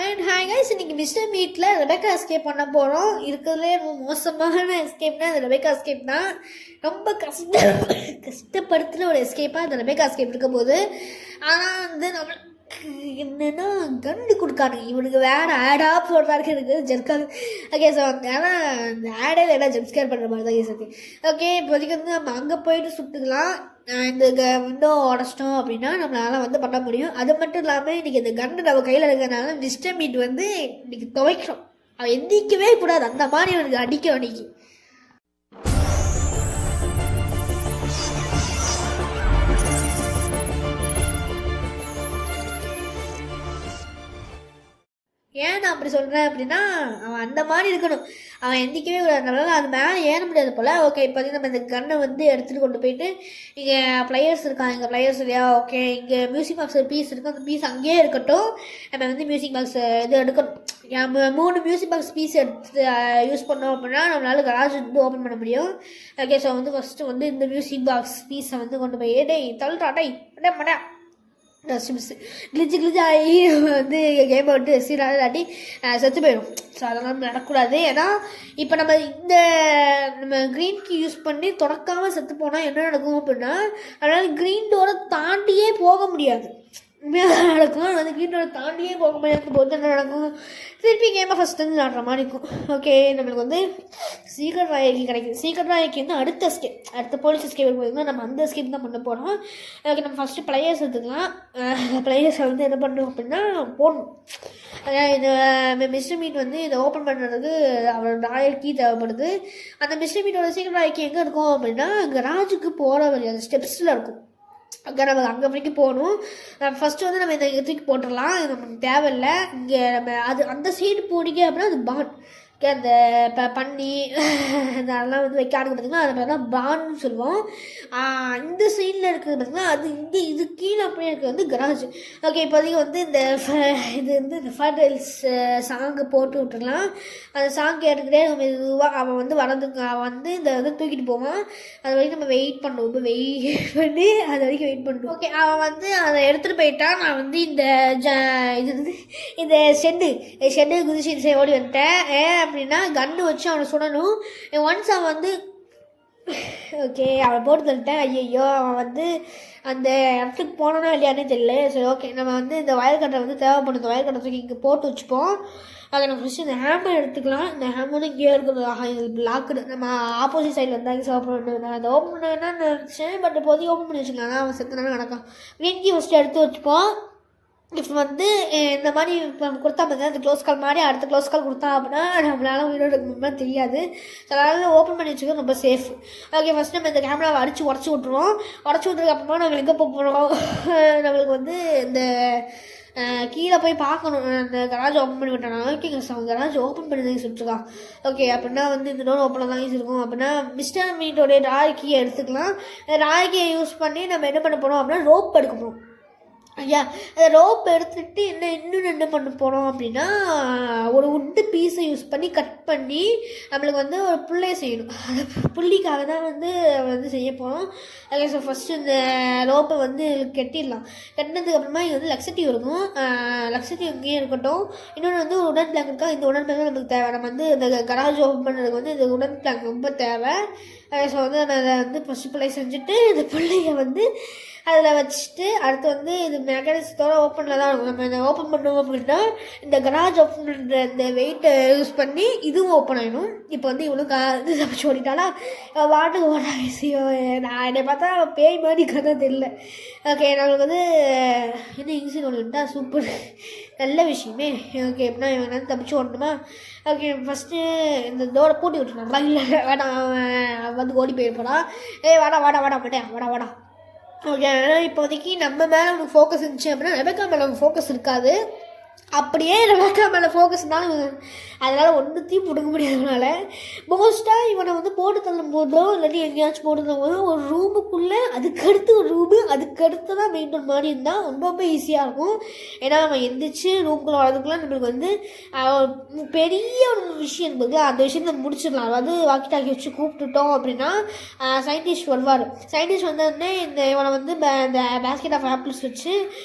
And hi guys, இன்னைக்கு mister மீட்டில் Rebecca escape பண்ண போகிறோம். இருக்கிறதுலே மோசமான எஸ்கேப்னா அந்த ரெபேக்கா எஸ்கேப் தான். ரொம்ப கஷ்டப்படுத்துகிற ஒரு எஸ்கேப்பாக அந்த ரெபேக்கா எஸ்கேப் இருக்க போது. ஆனால் வந்து நம்ம என்னென்னா கண்டு கொடுக்கானுங்க இவனுக்கு வேறு ஆடாக போடுறாரு எனக்கு ஜெர்க்காக. ஓகே ஸோ ஆனால் அந்த ஆடே வேணா ஜம்ஸ்கேர் பண்ணுற மாதிரி தான் இருக்குது. ஓகே இப்போதைக்கு வந்து நம்ம அங்கே போயிட்டு சுட்டுக்கலாம். இந்த விண்டோ உடச்சிட்டோம் அப்படின்னா நம்மளால வந்து பண்ண முடியும். அது மட்டும் இல்லாமல் இன்றைக்கி இந்த கன்று நம்ம கையில் இருக்கிறதுனால மிஸ்டர் மீட் வந்து இன்றைக்கி துவைக்கிறோம். அவன் எந்திக்கவே கூடாது, அந்த மாதிரி அவனுக்கு அடிக்கிறோம் இன்றைக்கி. ஏன் நான் அப்படி சொல்கிறேன் அப்படின்னா, அவன் அந்த மாதிரி இருக்கணும். அவன் எந்திக்கவே கூடாதுனால அது மேலே ஏற முடியாது போல். ஓகே இப்போதைக்கு நம்ம இந்த கன்னை வந்து எடுத்துகிட்டு கொண்டு போயிட்டு இங்கே ப்ளையர்ஸ் இருக்கான். இங்கே ப்ளையர்ஸ் இல்லையா? ஓகே இங்கே மியூசிக் பாக்ஸ் பீஸ் இருக்குது, அந்த பீஸ் அங்கேயே இருக்கட்டும். நம்ம வந்து மியூசிக் பாக்ஸ் இது எடுக்கணும். 3 மியூசிக் பாக்ஸ் பீஸ் எடுத்து யூஸ் பண்ணோம் அப்படின்னா நம்மளால கராஜ் வந்து ஓப்பன் பண்ண முடியும். ஓகே ஸோ வந்து ஃபஸ்ட்டு வந்து இந்த மியூசிக் பாக்ஸ் பீஸை வந்து கொண்டு போய் தள்ளுறாட்டை மாட்டேன் கிளிச்சு ஆகி வந்து கேமை விட்டு இல்லாட்டி செத்து போயிடும். ஸோ அதெல்லாம் நடக்கூடாது. ஏன்னா இப்போ நம்ம க்ரீன் கீ யூஸ் பண்ணி தொடக்காமல் செத்து போனால் என்ன நடக்கும் அப்படின்னா, அதனால் க்ரீன் டோரை தாண்டியே போக முடியாது. உண்மையாக நடக்கும். வந்து க்ரீன் டோரை தாண்டியே போக முடியாது போது என்ன நடக்கும், திருப்பி கேமை ஃபஸ்ட் வந்து விளாட்ற மாதிரி இருக்கும். ஓகே நம்மளுக்கு வந்து சீக்கிரம் ராய்க்கு கிடைக்குது. சீக்கிரம் ராய்க்கு வந்து அடுத்த போலீஸ் எஸ்கேப் இருக்கும்போது நம்ம அந்த எஸ்கேப் தான் பண்ண போகிறோம். ஓகே நம்ம ஃபஸ்ட்டு ப்ளையர்ஸ் எடுத்துக்கலாம். ப்ளையர்ஸை வந்து என்ன பண்ணணும் அப்படின்னா போடணும். இந்த மிஸ்டர் மீட் வந்து இதை ஓப்பன் பண்ணுறதுக்கு அவரோட ராயல் கீ தேவைப்படுது. அந்த மிஸ்டர் மீட்டோட சீக்கிரம் ராய்க்கு எங்கே இருக்கும் அப்படின்னா கராஜுக்கு போகிற வழி அந்த ஸ்டெப்ஸில் இருக்கும். நம்ம அங்கே வரைக்கும் போகணும். ஃபஸ்ட்டு வந்து நம்ம இந்த தூக்கி போட்டுடலாம், இது நமக்கு தேவையில்லை. இங்கே நம்ம அந்த சைடு போடிங்க அப்படின்னா அது பான் அந்த பண்ணி அதெல்லாம் வந்து வைக்காது பார்த்திங்கன்னா அது மாதிரி தான் பான்னு சொல்லுவோம். இந்த சைடில் இருக்கிறது பார்த்திங்கன்னா அது இங்கே இது கீழே அப்படியே இருக்கிறது வந்து கராஜ். ஓகே இப்போதைக்கு வந்து இது வந்து இந்த ஃபர்டைல்ஸ் சாங்கு போட்டு விட்டுடலாம். அந்த சாங் கேட்டுக்கிட்டே நம்ம இதுவாக அவன் வந்து அவன் வந்து இந்த இதை தூக்கிட்டு போவான். அது வரைக்கும் நம்ம வெயிட் பண்ணுவோம். வெயிட் பண்ணி அது வரைக்கும் வெயிட் பண்ணுவோம். ஓகே அவன் வந்து அதை எடுத்துகிட்டு போயிட்டான். நான் வந்து இந்த ஷெட்டு குதிச்சு ஓடி வந்துட்டேன். அப்படின்னா கன்று வச்சு அவனை சுடணும். ஒன்ஸ் அவன் வந்து ஓகே அவனை போட்டு தந்துட்டேன். ஐயோ அவன் வந்து அந்த இடத்துக்கு போனோன்னா இல்லையானே தெரியல. சரி ஓகே நம்ம வந்து இந்த வயல்கட்டை வந்து தேவைப்படுது. வயல்கட்டை தூக்கி இங்கே போட்டு வச்சுப்போம். அதை நம்ம ஃபஸ்ட்டு இந்த ஹேமர் எடுத்துக்கலாம். இந்த ஹேமரும் இங்கே இருக்குது. இது பிளாக்குடு நம்ம ஆப்போசிட் சைடில் இருந்தால் ஓப்பன் நான் அதை ஓப்பன் பண்ண நினச்சேன். பட் இப்போதைக்கு ஓப்பன் பண்ணி வச்சுக்கலாம். அவன் செத்துனாலும் நடக்கும். க்ரீன் கீ ஃபஸ்ட்டு எடுத்து வச்சுப்போம். இப்போ வந்து இந்த மாதிரி இப்போ கொடுத்தா பார்த்தீங்கன்னா அந்த க்ளோஸ் கால் மாதிரி அடுத்த க்ளோஸ் கால் கொடுத்தா அப்படின்னா நம்மளால உயிரோடு முன்னாடி தெரியாது. ஸோ அதனால் ஓப்பன் பண்ணி வச்சுக்க ரொம்ப சேஃப். ஓகே ஃபஸ்ட் நம்ம இந்த கேமராவை உடச்சி விட்ருவோம். உடச்சி விட்றதுக்கு அப்புறமா நம்ம எங்கே போகிறோம், நம்மளுக்கு வந்து இந்த கீழே போய் பார்க்கணும். அந்த கராஜ் ஓப்பன் பண்ணி விட்டானா? ஓகேங்க சார் அவன் கராஜ் ஓப்பன் பண்ணி தான் சொல்லிட்டுருக்கான். ஓகே அப்படின்னா வந்து இந்த டோர் ஓப்பனில் தான் இருக்கும். அப்படின்னா மிஸ்டர் மீட்டோடைய ராய் கீயை எடுத்துக்கலாம். ராய் கீயை யூஸ் பண்ணி நம்ம என்ன பண்ண போகிறோம் அப்படின்னா ரோப் எடுக்க போகிறோம். ஐயா அந்த ரோப் எடுத்துகிட்டு இன்னும் என்ன பண்ண போகிறோம் அப்படின்னா ஒரு உட்டு பீஸை யூஸ் பண்ணி கட் பண்ணி நம்மளுக்கு வந்து ஒரு புள்ளையை செய்யணும். அந்த புள்ளிக்காக தான் வந்து செய்ய போகிறோம். ஓகே ஸோ ஃபஸ்ட்டு இந்த ரோப்பை வந்து கட்டிடலாம். கட்டினதுக்கு அப்புறமா இங்கே வந்து லக்ஸட்டிவ் இருக்கும். லக்ஸட்டிவ் இங்கேயும் இருக்கட்டும். இன்னொன்று வந்து ஒரு உடன் பிளாங்க் இருக்கா. இந்த உடன் பிளாங்க் நமக்கு தேவை. நம்ம வந்து இந்த கராஜ் ஓப்பன் பண்ணுறதுக்கு வந்து இந்த உடன் பிளாங்க் ரொம்ப தேவை. ஸோ வந்து நம்ம அதை வந்து ஃபஸ்ட்டு பிள்ளை செஞ்சுட்டு இந்த பிள்ளைய வந்து அதில் வச்சுட்டு அடுத்து வந்து இது மெக்கானிக்ஸோட ஓப்பனில் தான் இருக்கும். நம்ம இதை ஓப்பன் பண்ணுவோம் அப்படின்னா இந்த கராஜ் ஓப்பன் பண்ணுற இந்த வெயிட்டை யூஸ் பண்ணி இதுவும் ஓப்பன் ஆகிடும். இப்போ வந்து இவ்வளோ இது தப்பிச்சு ஓடிட்டாலா வாட்டுக்கு ஓட விஷயம். நான் என்னை பார்த்தா பேய் மாதிரி கதை தெரியல. ஓகே நம்மளுக்கு வந்து இன்னும் இன்சின் ஓடிட்டா சூப்பர் நல்ல விஷயமே. ஓகே எப்படின்னா இவன் வந்து தப்பிச்சு ஓடணுமா? ஓகே ஃபஸ்ட்டு இந்த டோரை பூட்டி விட்டுருவான். இல்லை வேண்டாம் அவன் வந்து ஓடி போயிருப்பான். வாடா மாட்டேன். ஓகே இப்போதைக்கு நம்ம மேலே அவனுக்கு ஃபோக்கஸ் இருந்துச்சு அப்படின்னா ரெபேக்கா மேலே அவனுக்கு ஃபோக்கஸ் இருக்காது. அப்படியே ரெபேக்கா மேலே ஃபோக்கஸ் இருந்தாலும் அதனால் ஒன்றுத்தையும் பிடுங்க முடியாதனால மோஸ்ட்டாக இவனை வந்து போட்டு தள்ளும் போதோ இல்லாட்டி எங்கேயாச்சும் போட்டு தள்ளும் போதோ ஒரு ரூமுக்குள்ளே அதுக்கடுத்து ஒரு ரூமு அதுக்கடுத்து தான் மெயின்டைன் மாதிரி இருந்தால் ரொம்ப ஈஸியாக இருக்கும். ஏன்னா அவன் எந்திரிச்சு ரூம்குள்ளே வரதுக்குள்ளே நம்மளுக்கு வந்து பெரிய ஒரு விஷயம் இருக்குது. அந்த விஷயத்தை முடிச்சிடலாம். அதாவது வாக்கி டாக்கி வச்சு கூப்பிட்டுட்டோம் அப்படின்னா சயின்டிஸ்ட் வருவார். சயின்டிஸ்ட் வந்தோடனே இவனை வந்து இந்த பேஸ்கெட் ஆஃப் ஆப்பிள்ஸ் வச்சு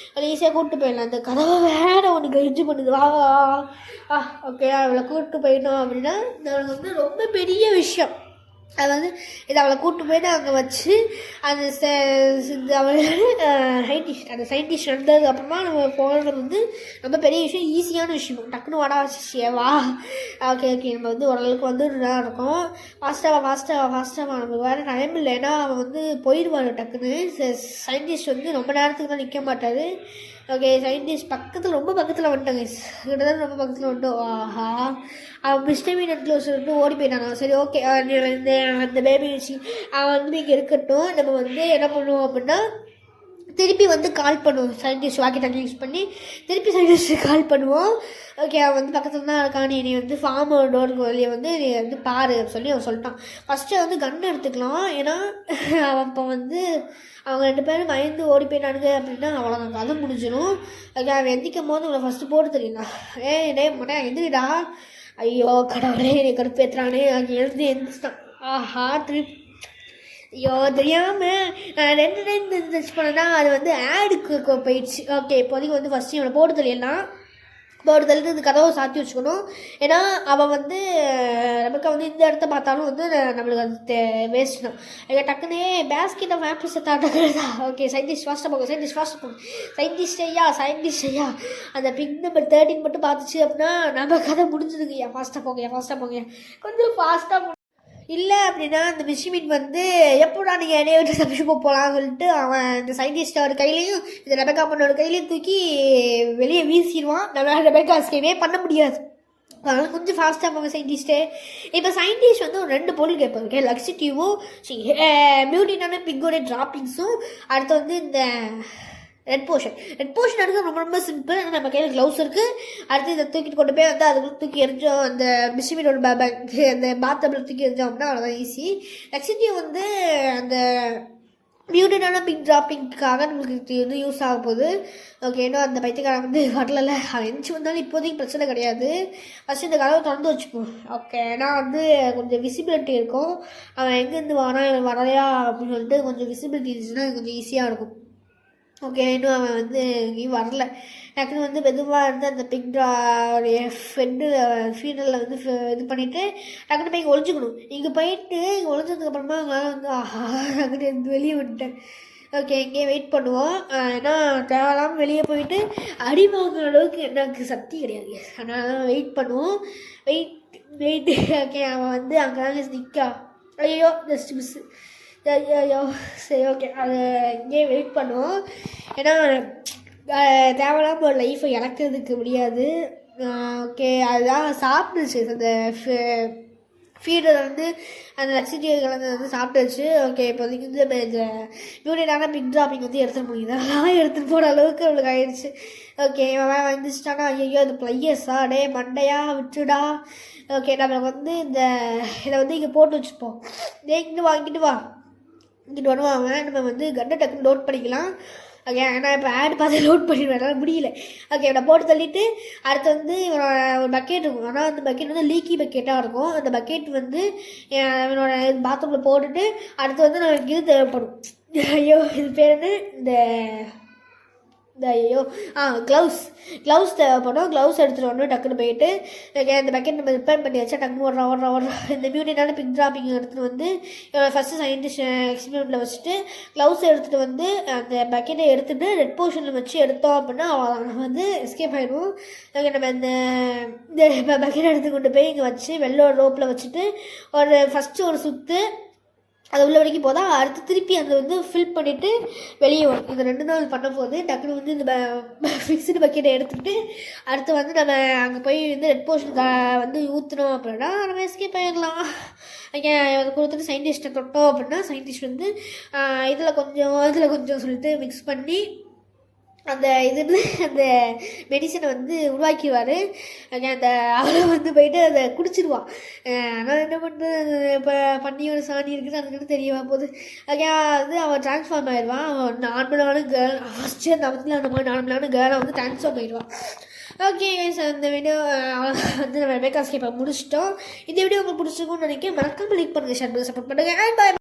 ஈஸியாக கூப்பிட்டு போயிடலாம். அந்த கதவை வேற ஒன்று ஜட்ஜு பண்ணுது வா ஓகே அவளை கூப்பிட்டு போயிட்டோம் அப்படின்னா அவளுக்கு வந்து ரொம்ப பெரிய விஷயம். அது வந்து இதை அவளை கூப்பிட்டு போயிட்டு அங்கே வச்சு அந்த அவள் அந்த சயின்டிஸ்ட் வந்ததுக்கு அப்புறமா நம்ம போகிறது வந்து ரொம்ப பெரிய விஷயம், ஈஸியான விஷயம். டக்குன்னு வாடா வா ஓகே நம்ம வந்து ஓரளவுக்கு வந்து இதாக இருக்கும். ஃபாஸ்ட்டாக நமக்கு வேறு டைம் இல்லை, ஏன்னா அவன் வந்து போயிடுவார் டக்குன்னு. சயின்டிஸ்ட் வந்து ரொம்ப நேரத்துக்கு தான் நிற்க மாட்டார். ஓகே சயின்டிஸ்ட் ரொம்ப பக்கத்தில் வந்துட்டாங்க, கிட்டத்தட்ட ரொம்ப பக்கத்தில் வந்துட்டோம். ஆஹா அவன் மிஸ்டர் மீன் நெட்க்ளோஸ் வந்து ஓடி போயிட்டானா. சரி ஓகே அந்த பேபி வச்சு அவன் வந்து இங்கே இருக்கட்டும். நம்ம வந்து என்ன பண்ணுவோம் அப்படின்னா திருப்பி வந்து கால் பண்ணுவோம், சயின்டிஸ்ட் வாக்கி டாக்கி யூஸ் பண்ணி திருப்பி சயின்டிஸ்ட்டு கால் பண்ணுவோம். ஓகே அவன் வந்து பக்கத்தில் தான் இருக்கான், நீ வந்து ஃபார்ம் டோருக்கு வெளியே வந்து நீ வந்து பாரு சொல்லி அவன் சொல்லிட்டான். ஃபஸ்ட்டு வந்து கன் எடுத்துக்கலாம், ஏன்னா அவன் இப்போ வந்து அவங்க 2 பேரும் பயந்து ஓடி போயிட்டானுங்க அப்படின்னா அவ்வளோதான், கதை முடிஞ்சிடும். ஓகே அவன் எந்திக்கும் போது உங்களை ஃபஸ்ட்டு போட்டு தெரியுங்களா, டே மாட்டேன் எந்திரிடா, ஐயோ கடவுளே நீ கடுப்பேற்றுறானே அங்கே எந்திரிச்சிட்டான். ஆஹா திருப்பி ஐயோ தெரியாமல் நான் 2 டைம் டச் பண்ணேன்னா அது வந்து ஆடுக்கு போயிடுச்சு. ஓகே இப்போதைக்கு வந்து ஃபஸ்ட்டு இவனை போட்டு தெரியலாம், போட்டு தள்ளிட்டு இந்த கதவை சாத்தி வச்சுக்கணும். ஏன்னா அவன் வந்து நமக்கு வந்து இந்த இடத்த பார்த்தாலும் வந்து நம்மளுக்கு அது வேஸ்ட் தான். எங்கள் டக்குனே பேஸ்கெட் ஆஃப் ஆப்பிள்ஸ் தாட்டா. ஓகே சயின்டிஸ்ட் ஃபாஸ்ட்டாக போங்க, சயின்டிஸ்ட் ஐயா அந்த பிக் நம்பர் 13 மட்டும் பார்த்துச்சு அப்படின்னா நம்ம கதை முடிஞ்சதுங்கய்யா. ஃபாஸ்ட்டாக போங்க கொஞ்சம் ஃபாஸ்ட்டாக இல்லை அப்படின்னா அந்த மிஷிமின் வந்து எப்படா நீங்கள் என்னைய விட்டு தப்பிச்சு போகலான்னு சொல்லிட்டு அவன் இந்த சயின்டிஸ்டோட கையிலையும் இந்த ரெபேக்கா பொண்ணோட கையிலையும் தூக்கி வெளியே வீசிடுவான். நம்மளால் ரெபேக்கா எஸ்கேப்பே பண்ண முடியாது, அதனால் கொஞ்சம் ஃபாஸ்ட்டாக போங்க சயின்டிஸ்ட்டு. இப்போ சயின்டிஸ்ட் வந்து ஒரு 2 பொருள் கேட்பாங்க, ஓகே லக்ஸிட்டிவும் மியூட்டினான பிக்கோட ட்ராப்பிங்ஸும், அடுத்து வந்து இந்த ரெட் போர்ஷன் எடுக்க ரொம்ப சிம்பிள். நம்ம கையில் க்ளவுஸ் இருக்குது, அடுத்து இதை தூக்கிட்டு கொண்டு போய் வந்து அதுக்குள்ள தூக்கி எரிஞ்சோம், அந்த மிஷினோட அந்த பாத்தபிள் தூக்கி எரிஞ்சோம் அப்படின்னா அவ்வளோதான் ஈஸி. லக்ஸிட்டிவ் வந்து அந்த மியூட்டடான பிக் ட்ராப்பிங்காக நம்மளுக்கு வந்து யூஸ் ஆக போகுது. ஓகே இன்னும் அந்த பைத்தியக்காரன் வந்து வரல, அவன் எந்திச்சு வந்தாலும் இப்போதைக்கு பிரச்சனை கிடையாது. ஃபஸ்ட்டு இந்த கதவை திறந்து வச்சுப்போம். ஓகே ஏன்னா வந்து கொஞ்சம் விசிபிலிட்டி இருக்கும், அவன் எங்கேருந்து வரையா அப்படின்னு சொல்லிட்டு கொஞ்சம் விசிபிலிட்டி இருந்துச்சுன்னா கொஞ்சம் ஈஸியாக இருக்கும். ஓகே இன்னும் அவன் வந்து எங்கேயும் வரல, டக்குன்னு வந்து மெதுவாக இருந்து அந்த ஃபீனலில் வந்து இது பண்ணிவிட்டு டக்குன்னு போய் இங்கே ஒழிஞ்சிக்கணும். இங்கே போயிட்டு இங்கே ஒழிஞ்சதுக்கப்புறமா அவங்களால வந்து ஆஹா டக்குன்னு இருந்து வெளியே விட்டேன். ஓகே இங்கே வெயிட் பண்ணுவோம், ஏன்னா தேவையில்லாமல் வெளியே போயிட்டு அடி வாங்குற அளவுக்கு எனக்கு சக்தி கிடையாது, அதனால வெயிட் பண்ணுவோம். வெயிட் ஓகே அவன் வந்து அங்கே நிற்கா, ஐயோ ஜஸ்ட் மிஸ்ஸு, ஐயோ சரி ஓகே அது இங்கேயே வெயிட் பண்ணுவோம். ஏன்னா தேவையில்லாமல் ஒரு லைஃப்பை இழக்கிறதுக்கு முடியாது. ஓகே அதுதான் சாப்பிடுச்சு அந்த ஃபீடரை வந்து அந்த லக்ஸிட்டியை கலந்து வந்து சாப்பிட்டுச்சு. ஓகே இப்போதைக்கு வந்து இந்த யூனிட்டான பிக் ட்ராப்பிங் வந்து எடுத்துகிட்டு முடியுது, அதெல்லாம் எடுத்துகிட்டு போகிற அளவுக்கு அவளுக்கு ஆயிடுச்சு. ஓகே அவன் வந்துச்சுட்டானா ஐயோ அது ப்ளையர்ஸா டே மண்டையா விட்டுடா. ஓகே நம்மளுக்கு வந்து இதை வந்து இங்கே போட்டு வச்சுப்போம், இங்கிட்டு வருவாங்க, நம்ம வந்து கன்னை டக்குன்னு லோட் பண்ணிக்கலாம். ஓகே நான் இப்போ ஆட் பார்த்து லோட் பண்ணிடுவேன், என்னால் முடியல. ஓகே நான் போட்டு தள்ளிட்டு அடுத்து வந்து ஒரு பக்கெட் இருக்கும், ஆனால் அந்த பக்கெட் வந்து லீக்கி பக்கெட்டாக இருக்கும். அந்த பக்கெட் வந்து என்னோட பாத்ரூமில் போட்டுட்டு அடுத்து வந்து நமக்கு இது தேவைப்படும், ஐயோ இது பேர் என்ன க்ளவுஸ் தேவைப்படும். க்ளவுஸ் எடுத்துகிட்டு வரணும் டக்குன்னு போயிட்டு. இந்த பக்கெட் நம்ம ரிப்பேர் பண்ணி வச்சா டக்குன்னு ஓடுறோம். இந்த மியூனிட்டான பிக் ட்ராப்பிங் எடுத்துகிட்டு வந்து ஃபஸ்ட்டு சயின்டிஸ்ட் எக்ஸ்பெரிமெண்ட்டில் வச்சுட்டு க்ளவுஸ் எடுத்துகிட்டு வந்து அந்த பக்கெட்டை எடுத்துகிட்டு ரெட் போர்ஷனில் வச்சு எடுத்தோம் அப்படின்னா அவ்வளோதான், நம்ம வந்து எஸ்கேப் ஆகிடுவோம். நம்ம இந்த பக்கெட்டை எடுத்து கொண்டு போய் இங்கே வச்சு வெள்ளோட ரோப்பில் வச்சுட்டு ஃபஸ்ட்டு ஒரு சுற்று அது உள்ள வரைக்கும் போதா, அடுத்து திருப்பி அந்த வந்து ஃபில் பண்ணிவிட்டு வெளியே வரும். இந்த 2 நாள் பண்ண போது டக்குனு வந்து இந்த ஃபிக்ஸ்டு பக்கெட்டை எடுத்துக்கிட்டு அடுத்து வந்து நம்ம அங்கே போய் வந்து ரெட் போர்ஷன் வந்து ஊற்றினோம் அப்படின்னா நம்ம எஸ்கேப் ஆகிடலாம். அங்கே கொடுத்துட்டு சயின்டிஸ்ட்டை தொட்டோம் அப்படின்னா சயின்டிஸ்ட் வந்து இதில் கொஞ்சம் சொல்லிட்டு மிக்ஸ் பண்ணி அந்த அந்த மெடிசனை வந்து உருவாக்கிடுவார். அந்த அவளை வந்து போயிட்டு அதை குடிச்சிடுவான். ஆனால் என்ன பண்ணுறது, இப்போ பண்ணியோட சாணி இருக்குது அதுக்குன்னு தெரியவா போகுது. வந்து அவன் ட்ரான்ஸ்ஃபார்ம் ஆயிடுவான், அவன் நார்மலான கேர்ள், ஃபஸ்ட்டு அந்த அவத்தில் அந்த மாதிரி நார்மலான கேர்ளை வந்து ட்ரான்ஸ்ஃபார்ம் ஆயிடுவான். ஓகே சார் இந்த வீடியோ வந்து நம்ம ரெபேக்கா எஸ்கேப்பை முடிச்சிட்டோம். இந்த வீடியோ உங்களுக்கு பிடிச்சிருக்கும்னு நினைக்கிறேன். மறக்காமல் லைக் பண்ணுங்கள், ஷேர் பண்ணுங்கள், சப்போர்ட் பண்ணுங்கள். அண்ட் பாய்.